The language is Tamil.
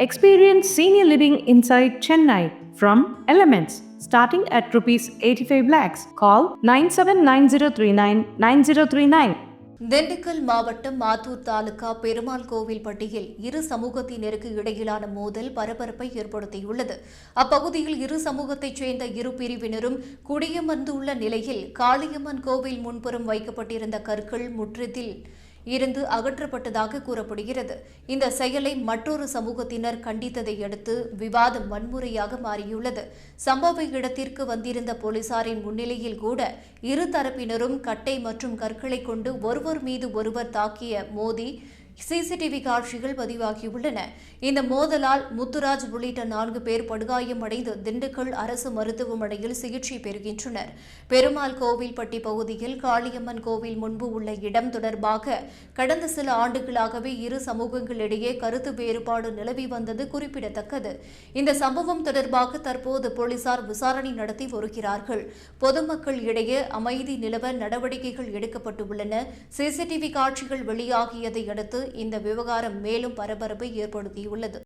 Experience senior living inside Chennai from Elements starting at rupees 85 lakhs. Call 9790399039. Dindigul மாவட்டம் மாத்தூர் தாலுகா பெருமாள் கோவில்பட்டியில் இரு சமூகத்தினருக்கு இடையிலான மோதல் பரபரப்பை ஏற்படுத்தியுள்ளது. அப்பகுதியில் இரு சமூகத்தைச் சேர்ந்த இரு பிரிவினரும் குடியமர்ந்துள்ள நிலையில் காளியம்மன் கோவில் முன்புறம் வைக்கப்பட்டிருந்த கற்கள் முற்றத்தில் இருந்து அகற்றப்பட்டதாக கூறப்படுகிறது. இந்த செயலை மற்றொரு சமூகத்தினர் கண்டித்ததை அடுத்து விவாதம் வன்முறையாக மாறியுள்ளது. சம்பவ இடத்திற்கு வந்திருந்த போலீசாரின் முன்னிலையில் கூட இரு தரப்பினரும் கட்டை மற்றும் கற்களை கொண்டு ஒருவர் மீது ஒருவர் தாக்கிய மோதி சிசிடிவி காட்சிகள் பதிவாகியுள்ளன. இந்த மோதலால் முத்துராஜ் உள்ளிட்ட 4 பேர் படுகாயமடைந்து திண்டுக்கல் அரசு மருத்துவமனையில் சிகிச்சை பெறுகின்றனர். பெருமாள் கோவில்பட்டி பகுதியில் காளியம்மன் கோவில் முன்பு உள்ள இடம் தொடர்பாக கடந்த சில ஆண்டுகளாகவே இரு சமூகங்களிடையே கருத்து வேறுபாடு நிலவி வந்தது குறிப்பிடத்தக்கது. இந்த சம்பவம் தொடர்பாக தற்போது போலீசார் விசாரணை நடத்தி வருகிறார்கள். பொதுமக்கள் இடையே அமைதி நிலவ நடவடிக்கைகள் எடுக்கப்பட்டுள்ளன. சிசிடிவி காட்சிகள் வெளியாகியதை அடுத்து இந்த விவகாரம் மேலும் பரபரப்பை ஏற்படுத்தியுள்ளது.